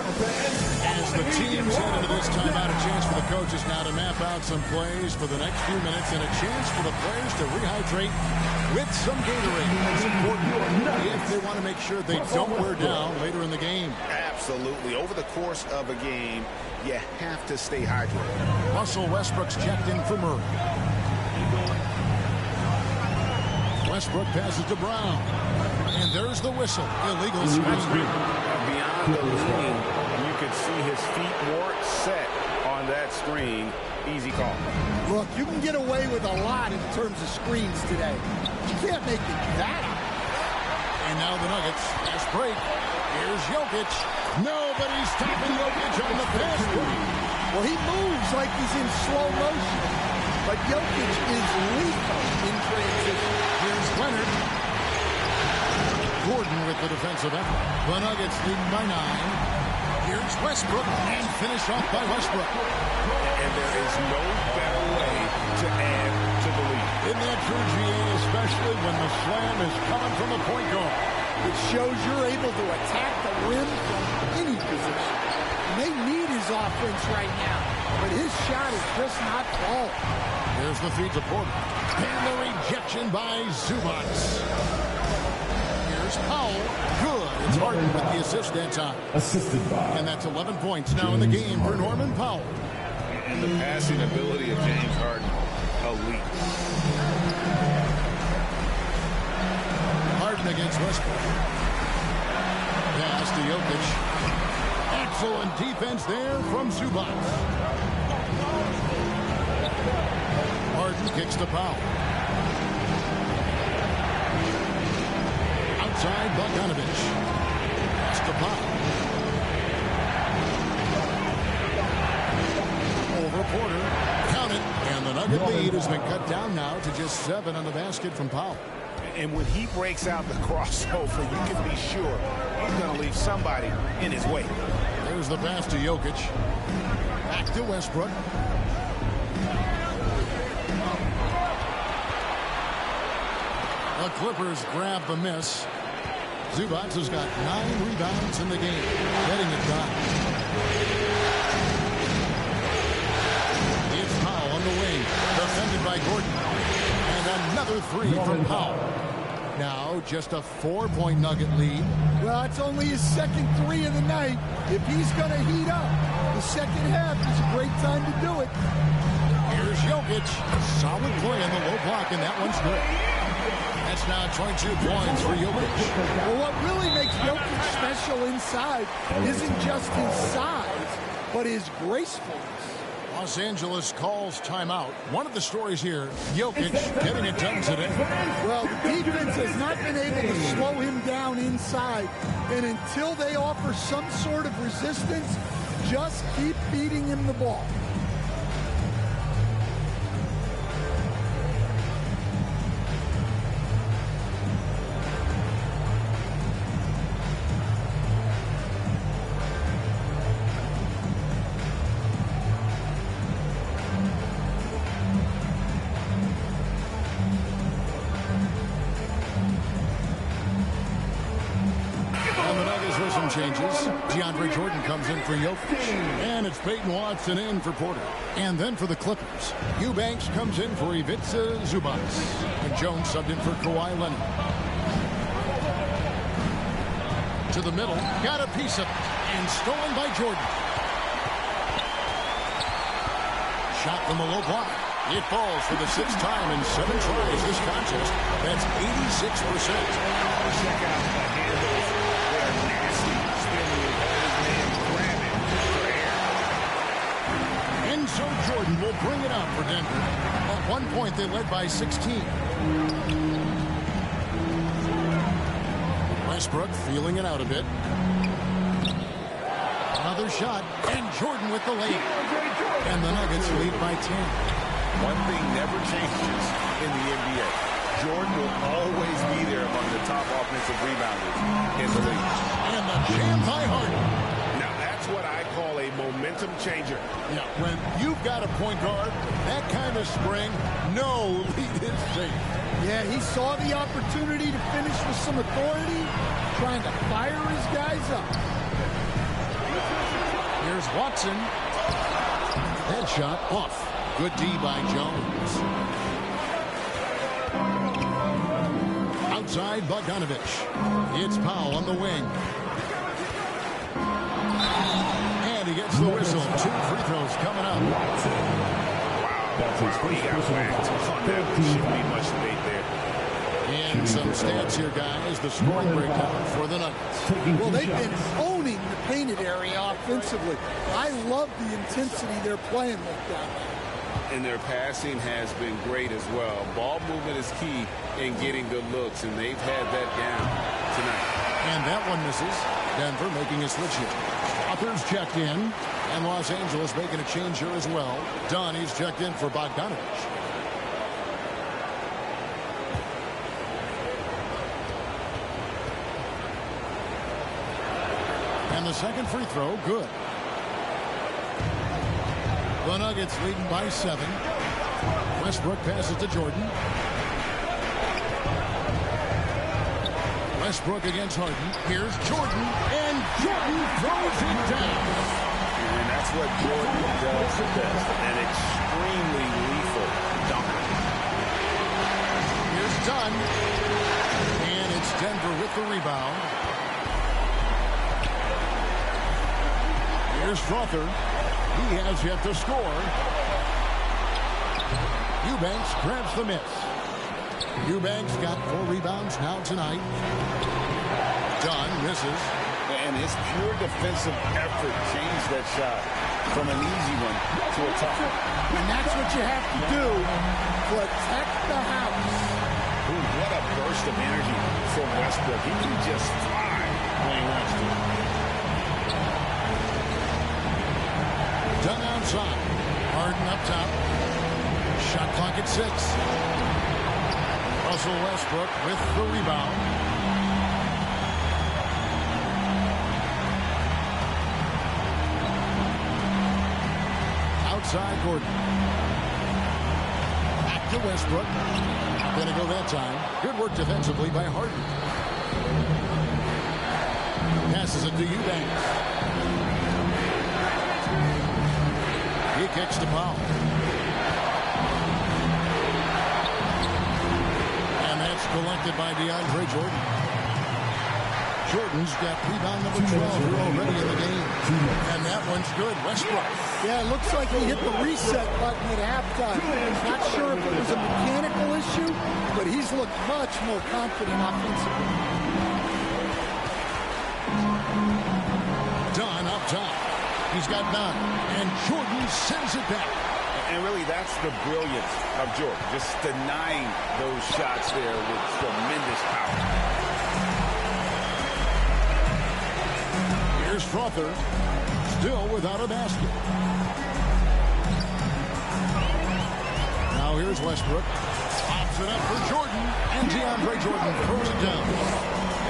As the teams head into this timeout, a chance for the coaches now to map out some plays for the next few minutes and a chance for the players to rehydrate with some Gatorade. That's important if they want to make sure they don't wear down later in the game. Absolutely. Over the course of a game, you have to stay hydrated. Russell Westbrook's checked in for Murray. Westbrook passes to Brown. And there's the whistle. Illegal screen. Beyond the lean, you could see his feet weren't set on that screen. Easy call. Look, you can get away with a lot in terms of screens today. You can't make it that up. And now the Nuggets. Fast break. Here's Jokic. Nobody's stopping Jokic on the fast break. Well, he moves like he's in slow motion. But Jokic is lethal in transition. Here's Leonard. Gordon with the defensive effort. The Nuggets lead by 9. Here's Westbrook, and finish off by Westbrook. And there is no better way to add to the lead. Isn't that true, GA, especially when the slam is coming from the point guard? It shows you're able to attack the rim from any position. And they need his offense right now, but his shot is just not falling. There's the feed to Porter. And the rejection by Zubac. Powell, good. It's Harden with the assist that time. Assisted by. And that's 11 points now in the game for Norman Powell. And the passing ability of James Harden, elite. Harden against Westbrook. Pass to Jokic. Excellent defense there from Zubac. Harden kicks to Powell. Outside Bogdanovich. That's the Powell. Over Porter. Count it. And the Nugget lead has been cut down now to just 7 on the basket from Powell. And when he breaks out the crossover, you can be sure he's going to leave somebody in his way. There's the pass to Jokic. Back to Westbrook. The Clippers grab the miss. Zubac has got 9 rebounds in the game, getting it done. now just a 4-point Nugget lead. Well, it's only his second 3 of the night. If he's going to heat up, the second half is a great time to do it. Here's Jokic. Solid play in the low block, and that one's good. That's now 22 points for Jokic. Well, what really makes Jokic special inside isn't just his size, but his gracefulness. Los Angeles calls timeout. One of the stories here, Jokic getting it done today. Well, the defense has not been able to slow him down inside. And until they offer some sort of resistance, just keep feeding him the ball. Changes. DeAndre Jordan comes in for Jokic. And it's Peyton Watson in for Porter. And then for the Clippers, Eubanks comes in for Ivica Zubac. And Jones subbed in for Kawhi Leonard. To the middle, got a piece of it. And stolen by Jordan. Shot from the low block. It falls for the 6th time in 7 tries this contest. That's 86%. Check out the handles. They're nasty. And so Jordan will bring it up for Denver. At one point, they led by 16. Westbrook feeling it out a bit. Another shot, and Jordan with the lead. And the Nuggets lead by 10. One thing never changes in the NBA. Jordan will always be there among the top offensive rebounders in the league. And the jam by Harden. Now that's what I call a momentum changer. Yeah, when you've got a point guard, that kind of spring, no lead is safe. Yeah, he saw the opportunity to finish with some authority, trying to fire his guys up. Here's Watson. Headshot off. Good D by Jones. Outside Bogdanovich. It's Powell on the wing. And he gets the whistle. 2 free throws coming up. Wow. That's his first personal foul. That shouldn't be much debate there. And some stats here, guys. The scoring breakdown for the Nuggets. Well, they've been owning the painted area offensively. I love the intensity they're playing with down there. And their passing has been great as well. Ball movement is key in getting good looks, and they've had that down tonight. And that one misses. Denver making a switch here. Others checked in, and Los Angeles making a change here as well. Donnie's checked in for Bogdanovich. And the second free throw, good. The Nuggets leading by 7. Westbrook passes to Jordan. Westbrook against Harden. Here's Jordan, and Jordan throws it down. And that's what Jordan does the best. An extremely lethal dunker. Here's Dunn. And it's Denver with the rebound. Here's Strother. He has yet to score. Eubanks grabs the miss. Eubanks got 4 rebounds now tonight. Dunn misses. And his pure defensive effort changed that shot from an easy one to a tough one. And that's what you have to do. Protect the house. Ooh, what a burst of energy from Westbrook. He can just fly when he wants to. Dunn outside. Harden up top. Shot clock at 6. Russell Westbrook with the rebound. Outside Gordon. Back to Westbrook. Not going to go that time. Good work defensively by Harden. Passes it to Eubanks. He kicks to Powell. And that's collected by DeAndre Jordan. Jordan's got rebound number 12 here already in the game. And that one's good. Westbrook. Yeah, it looks like he hit the reset button at halftime. Not sure if it was a mechanical issue, but he's looked much more confident offensively. Dunn up top. He's got 9. And Jordan sends it back. And really, that's the brilliance of Jordan. Just denying those shots there with tremendous power. Here's Frother, still without a basket. Now here's Westbrook. Pops it up for Jordan, and DeAndre Jordan throws it down.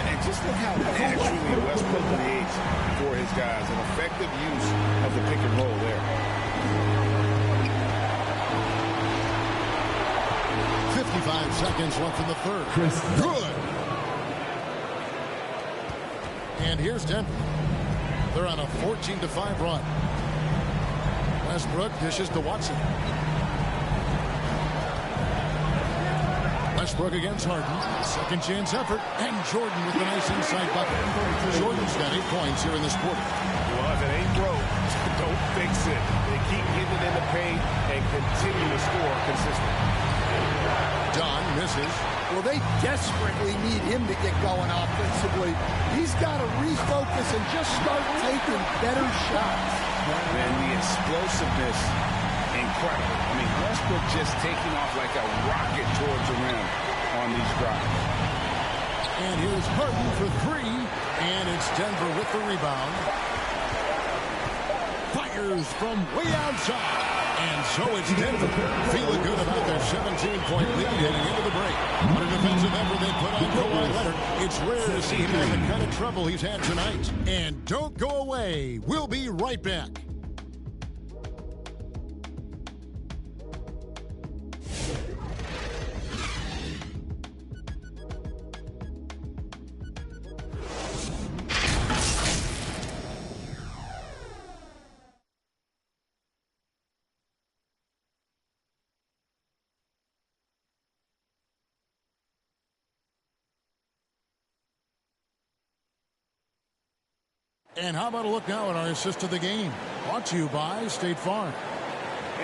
And just look how naturally Westbrook creates for his guys. An effective use of the pick and roll there. 55 seconds left in the third. Good. And here's Denver. They're on a 14-5 run. Westbrook dishes to Watson. Westbrook against Harden. Second chance effort. And Jordan with the nice inside bucket. Jordan's got 8 points here in this quarter. Well, if it ain't broke, don't fix it. They keep getting it in the paint and continue to score consistently. Dunn misses. Well, they desperately need him to get going offensively. He's got to refocus and just start taking better shots. And the explosiveness, incredible. I mean, Westbrook just taking off like a rocket towards the rim on these drives. And here's Harden for 3. And it's Denver with the rebound. Fires from way outside. And so it's Denver feeling good about their 17-point lead heading into the break. What a defensive effort they put on Kawhi Leonard. It's rare to see him have the kind of trouble he's had tonight. And don't go away. We'll be right back. And how about a look now at our assist of the game? Brought to you by State Farm.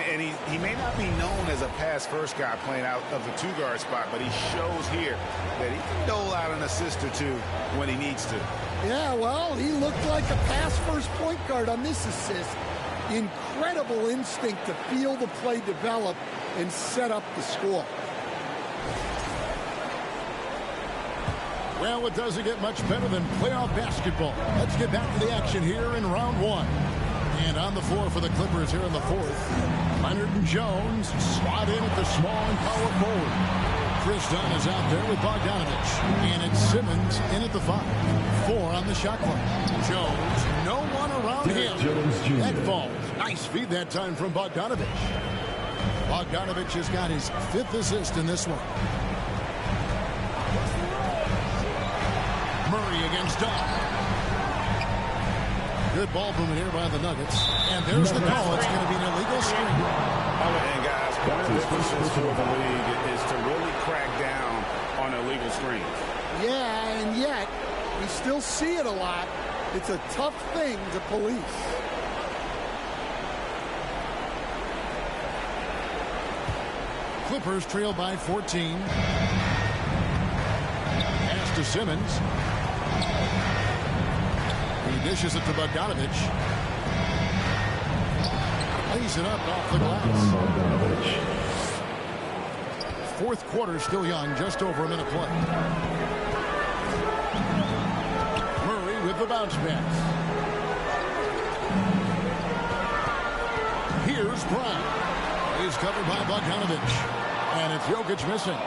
And he may not be known as a pass-first guy playing out of the two-guard spot, but he shows here that he can dole out an assist or two when he needs to. Yeah, well, he looked like a pass-first point guard on this assist. Incredible instinct to feel the play develop and set up the score. Well, it doesn't get much better than playoff basketball. Let's get back to the action here in round 1. And on the floor for the Clippers here in the 4th, Leonard and Jones slot in at the small and power forward. Chris Dunn is out there with Bogdanovich. And it's Simmons in at the 5. 4 on the shot clock. Jones, no one around him. That falls. Nice feed that time from Bogdanovich. Bogdanovich has got his 5th assist in this one. Murray against Dunn. Good ball movement here by the Nuggets. And there's the call. It's going to be an illegal screen. And guys, one of the differences for the league is to really crack down on illegal screens. Yeah, and yet we still see it a lot. It's a tough thing to police. Clippers trail by 14. Pass to Simmons. He dishes it to Bogdanovich. Lays it up off the glass. 4th quarter still young, just over a minute play. Murray with the bounce pass. Here's Brown. He's covered by Bogdanovich. And it's Jokic missing.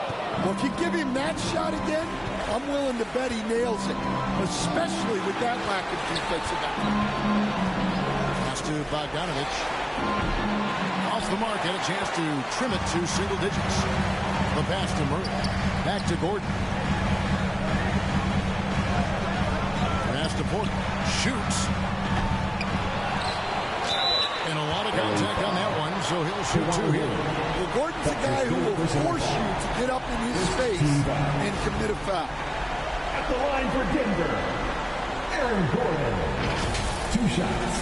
Well, if you give him that shot again, I'm willing to bet he nails it, especially with that lack of defensive effort. Pass to Bogdanovich. Off the mark, and a chance to trim it to single digits. The pass to Murray. Back to Gordon. Pass to Porter. Shoots. And a lot of contact on that one, so he'll shoot 2 here. Well, Gordon's a guy who will force you to get up in his face and commit a foul. At the line for Denver, Aaron Gordon. 2 shots.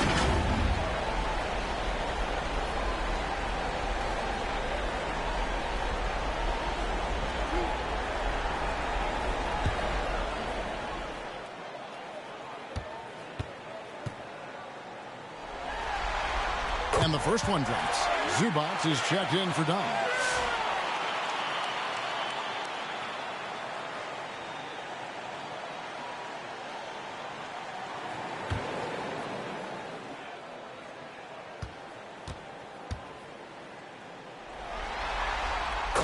And the first one drops. Zubac is checked in for Downs.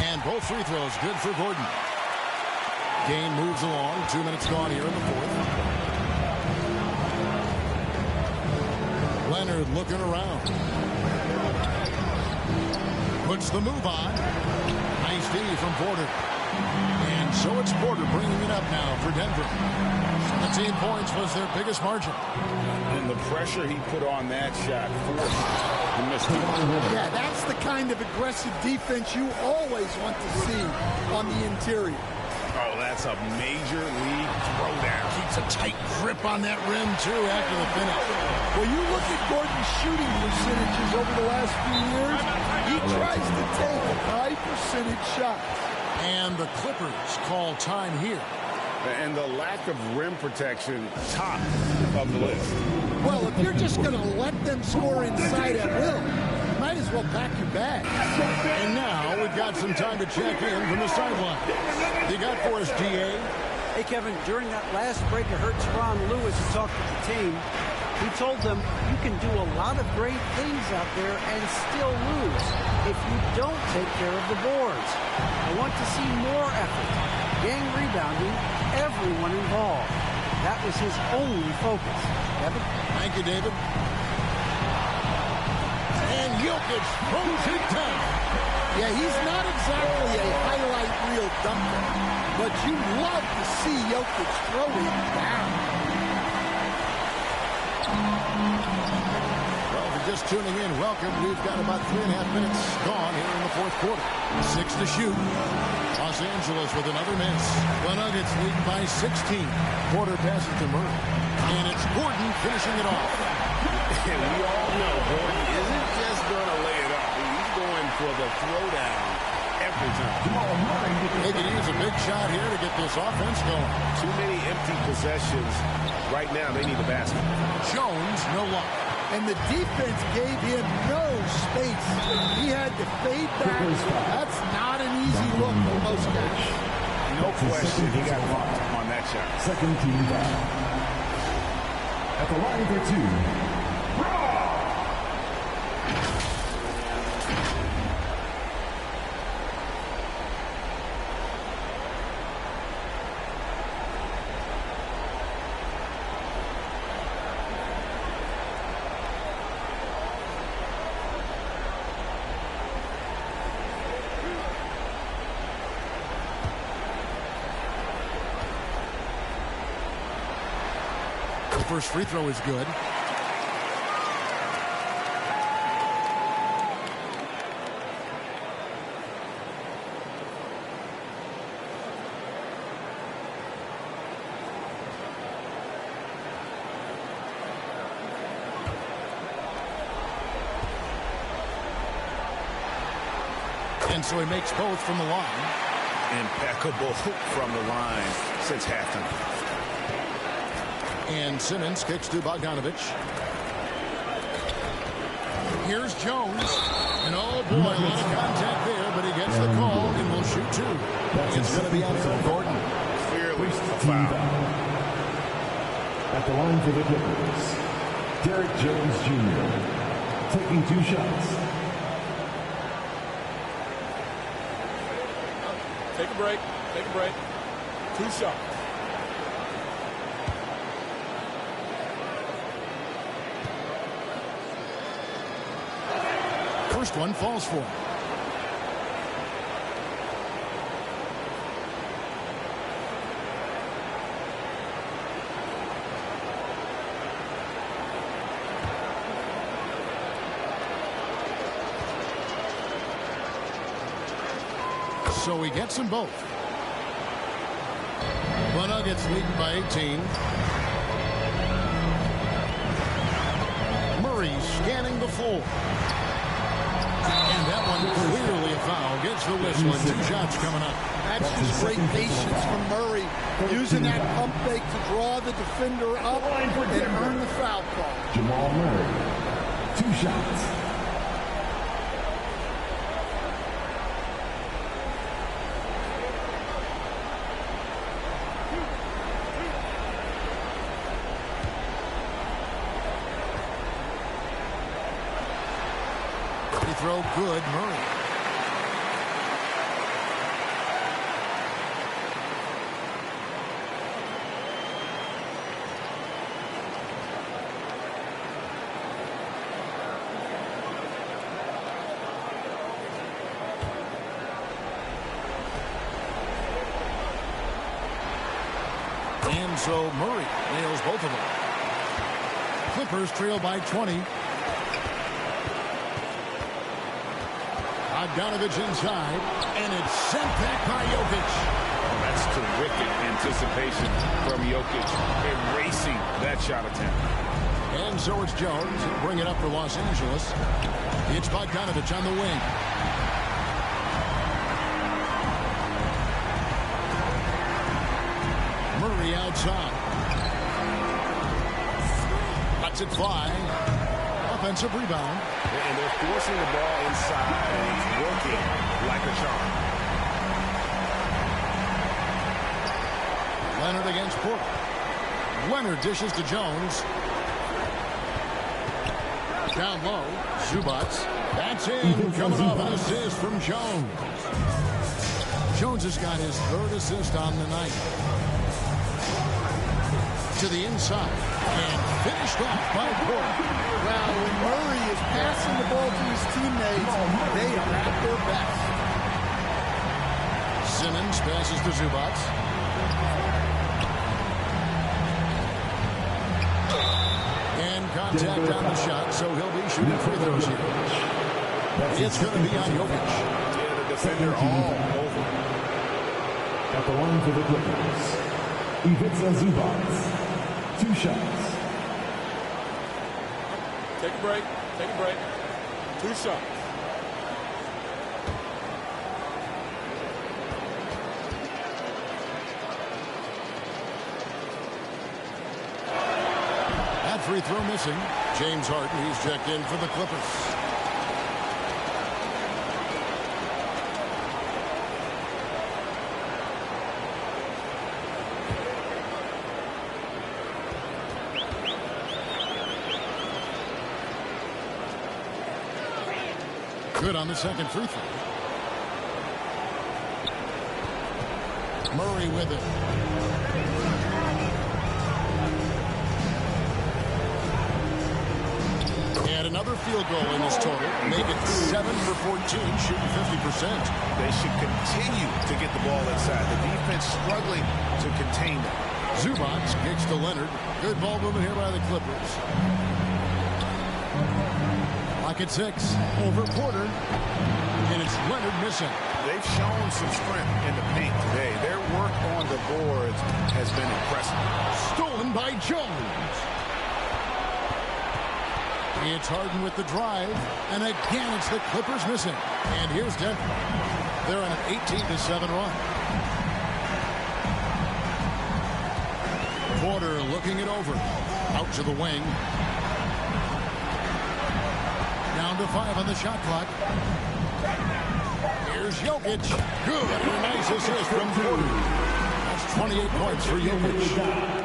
And both free throws good for Gordon. Game moves along. 2 minutes gone here in the fourth. Leonard looking around. Puts the move on. Nice D from Porter. And so it's Porter bringing it up now for Denver. 17 points was their biggest margin. And the pressure he put on that shot forced the mistake. Yeah, that's the kind of aggressive defense you always want to see on the interior. Oh, that's a major league throwdown. Keeps a tight grip on that rim, too, after the finish. Well, you look at Gordon's shooting percentages over the last few years, he tries to take a high percentage shot. And the Clippers call time here. And the lack of rim protection, top of the list. Well, if you're just going to let them score inside at will, you might as well pack your bag. And now we've got some time to check in from the sideline. You got for us, GA? Hey, Kevin, during that last break, I heard Teron Lewis talk to the team. He told them you can do a lot of great things out there and still lose if you don't take care of the boards. I want to see more effort, gang rebounding, everyone involved. That was his only focus. Kevin? Thank you, David. And Jokic throws it down. Yeah, he's not exactly a highlight reel dunker, but you love to see Jokic throw it down. Well, if you're just tuning in, welcome. We've got about 3.5 minutes gone here in the fourth quarter. 6 to shoot. Los Angeles with another miss. The Nuggets lead by 16. Porter passes to Murray. And it's Gordon finishing it off. And we all know Gordon isn't just going to lay it up. He's going for the throwdown every time. They could use a big shot here to get this offense going. Too many empty possessions. Right now, they need a basket. Jones, no luck. And the defense gave him no space. He had to fade back. That's not an easy look for most guys. No question, he got blocked on that shot. Second team foul. At the line for 2. First free throw is good. And so he makes both from the line. Impeccable from the line since halftime. And Simmons kicks to Bogdanovich. Here's Jones. And oh boy, a lot of contact there, but he gets the call and will shoot 2. It's going to be on Aaron Gordon. Clearly a foul. At the line for the Clippers, Derek Jones Jr. taking 2 shots. Take a break. Take a break. 2 shots. First one falls for him. So he gets them both. The Nuggets leading by 18. Murray scanning the floor. And that one clearly a foul. Gets the whistle and 2 shots coming up. That's just great patience from Murray, using that pump fake to draw the defender up and earn the foul call. Jamal Murray, 2 shots. Free throw good, Murray. And so Murray nails both of them. Clippers trail by 20. Bogdanovich inside, and it's sent back by Jokic. Oh, that's terrific anticipation from Jokic, erasing that shot attempt. And so it's Jones. He'll bring it up for Los Angeles. It's Bogdanovich on the wing. Murray outside. Lets it fly. Offensive rebound. And they're forcing the ball inside, and it's working like a charm. Leonard against Porter. Leonard dishes to Jones. Down low. Zubac. That's in. Coming off an assist from Jones. Jones has got his 3rd assist on the night. To the inside. And finished off by Porter. Well, when Murray is passing the ball to his teammates, they are at their best. Simmons passes to Zubac. And contact on the shot, so he'll be shooting free throws here. It's going to be on Jokic. Yeah, the defender all over. At the line for the Clippers, Ivica Zubac, 2 shots. Take a break. Take a break. 2 shots. That free throw missing. James Harden, he's checked in for the Clippers. Good on the second free throw. Murray with it. And another field goal in this total. Make it 7 for 14, shooting 50%. They should continue to get the ball inside. The defense struggling to contain them. Zubac kicks to Leonard. Good ball movement here by the Clippers. Lock at 6 over Porter. And it's Leonard missing. They've shown some strength in the paint today. Their work on the boards has been impressive. Stolen by Jones. It's Harden with the drive. And again, it's the Clippers missing. And here's Denver. They're on an 18-7 run. Porter looking it over. Out to the wing. Down to 5 on the shot clock. Here's Jokic. Good. And a nice assist from Porter. That's 28 points for Jokic.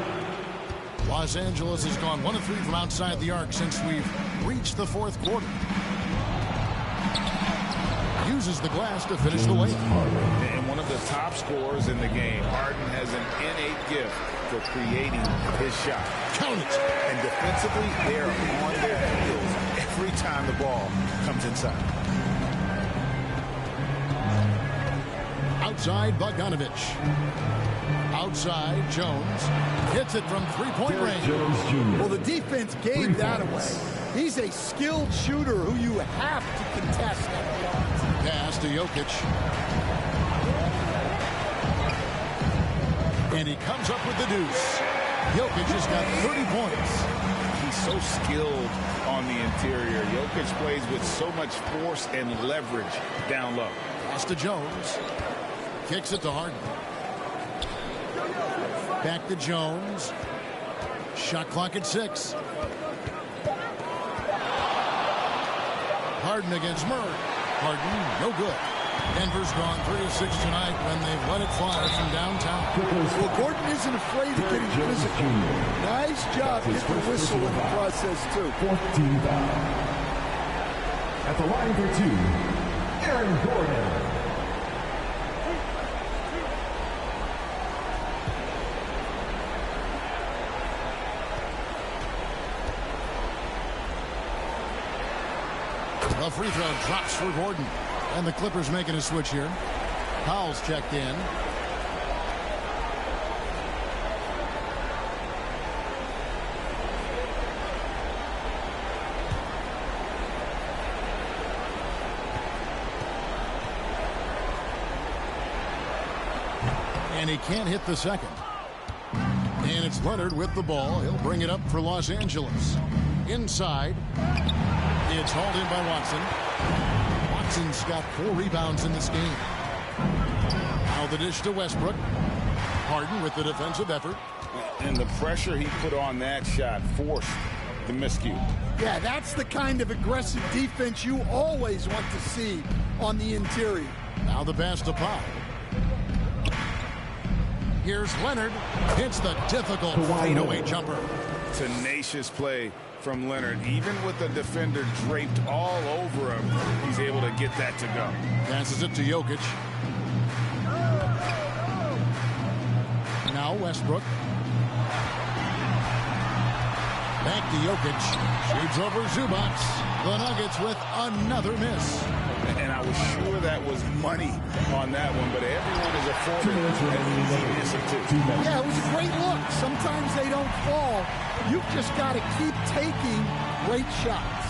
Los Angeles has gone 1 of 3 from outside the arc since we've reached the 4th quarter. Uses the glass to finish the layup. And one of the top scorers in the game. Harden has an innate gift for creating his shot. Count it. And defensively, they are on their heels every time the ball comes inside. Outside, Bogdanovich. Outside, Jones. Hits it from 3-point range. Well, the defense gave that away. He's a skilled shooter who you have to contest. Pass to Jokic. And he comes up with the deuce. Jokic has got 30 points. He's so skilled on the interior. Jokic plays with so much force and leverage down low. Pass to Jones. Kicks it to Harden. Back to Jones. Shot clock at 6. Harden against Murray. Harden, no good. Denver's gone 3 of 6 tonight when they've let it fly from downtown. Well, Gordon isn't afraid of getting physical. Nice job getting the whistle in the process, too. 14 foul. At the line for 2, Aaron Gordon. The free throw drops for Gordon. And the Clippers making a switch here. Powell's checked in. And he can't hit the second. And it's Leonard with the ball. He'll bring it up for Los Angeles. Inside. It's hauled in by Watson. Watson's got 4 rebounds in this game. Now the dish to Westbrook. Harden with the defensive effort. And the pressure he put on that shot forced the miscue. Yeah, that's the kind of aggressive defense you always want to see on the interior. Now the pass to Powell. Here's Leonard. Hits the difficult fadeaway jumper. Tenacious play from Leonard. Even with the defender draped all over him, he's able to get that to go. Passes it to Jokic. Now Westbrook. Back to Jokic. Shoots over Zubac. The Nuggets with another miss. And I was sure that was money on that one, but everyone is afforded an easy miss or 2. Yeah, it was a great look. Sometimes they don't fall. You've just got to keep taking great shots.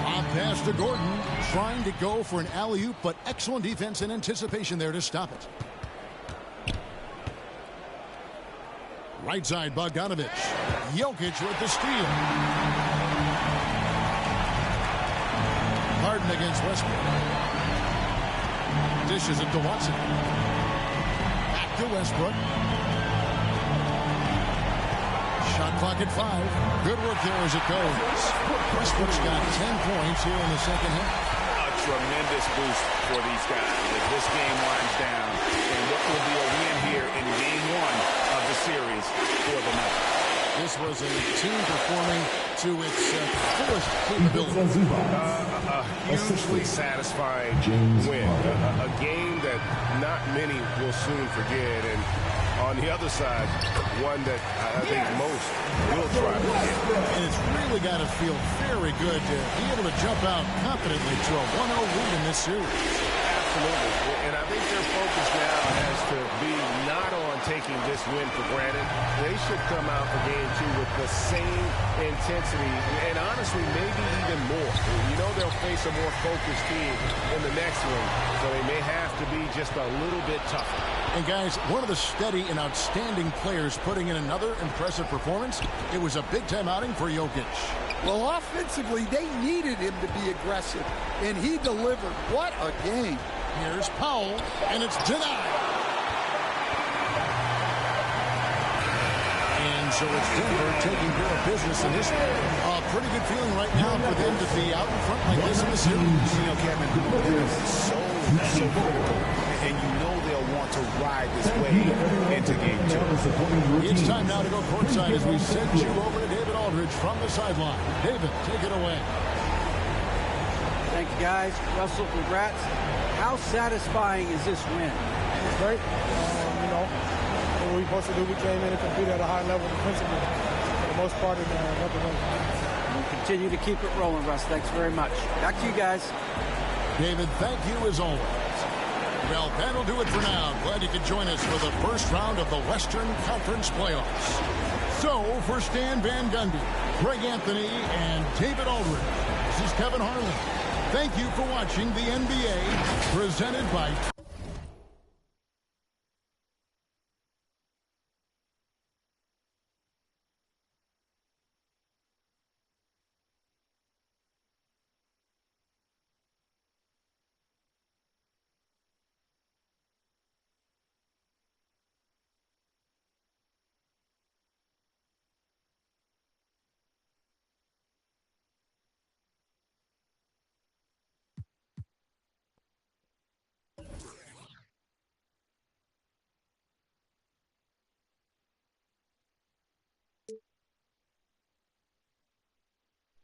On pass to Gordon, trying to go for an alley-oop, but excellent defense and anticipation there to stop it. Right side, Bogdanovich. Jokic with the steal. Harden against Westbrook. Dishes it to Watson. Back to Westbrook. Shot clock at 5. Good work there as it goes. Westbrook's got 10 points here in the second half. A tremendous boost for these guys as this game winds down. And what will be a win here in game 1 of the series for the Nuggets. This was a team performing to its fullest capability. A hugely satisfying win. A game that not many will soon forget. And on the other side, one that I think most will try to forget. And it's really got to feel very good to be able to jump out confidently to a 1-0 lead in this series. Absolutely. And I think their focus now has to be not on taking this win for granted. They should come out for game 2 with the same intensity and honestly maybe even more. You know they'll face a more focused team in the next one, so they may have to be just a little bit tougher. And guys, one of the steady and outstanding players putting in another impressive performance. It was a big-time outing for Jokic. Well, offensively, they needed him to be aggressive, and he delivered. What a game. Here's Powell, and it's denied. And so it's Denver taking care of business in this one. A pretty good feeling right now for them to be out in front like this in the series. You know, Kevin, this is so critical, and you know they'll want to ride this wave into game 2. It's time now to go courtside as we send you over to David Aldridge from the sideline. David, take it away. Thank you, guys. Russell, congrats. How satisfying is this win? It's great. You know, what we supposed to do, we came in and competed at a high level defensively for the most part in the win. We'll continue to keep it rolling, Russ. Thanks very much. Back to you guys. David, thank you as always. Well, that'll do it for now. Glad you could join us for the first round of the Western Conference playoffs. So, for Stan Van Gundy, Greg Anthony, and David Aldridge, this is Kevin Harlan. Thank you for watching the NBA, presented by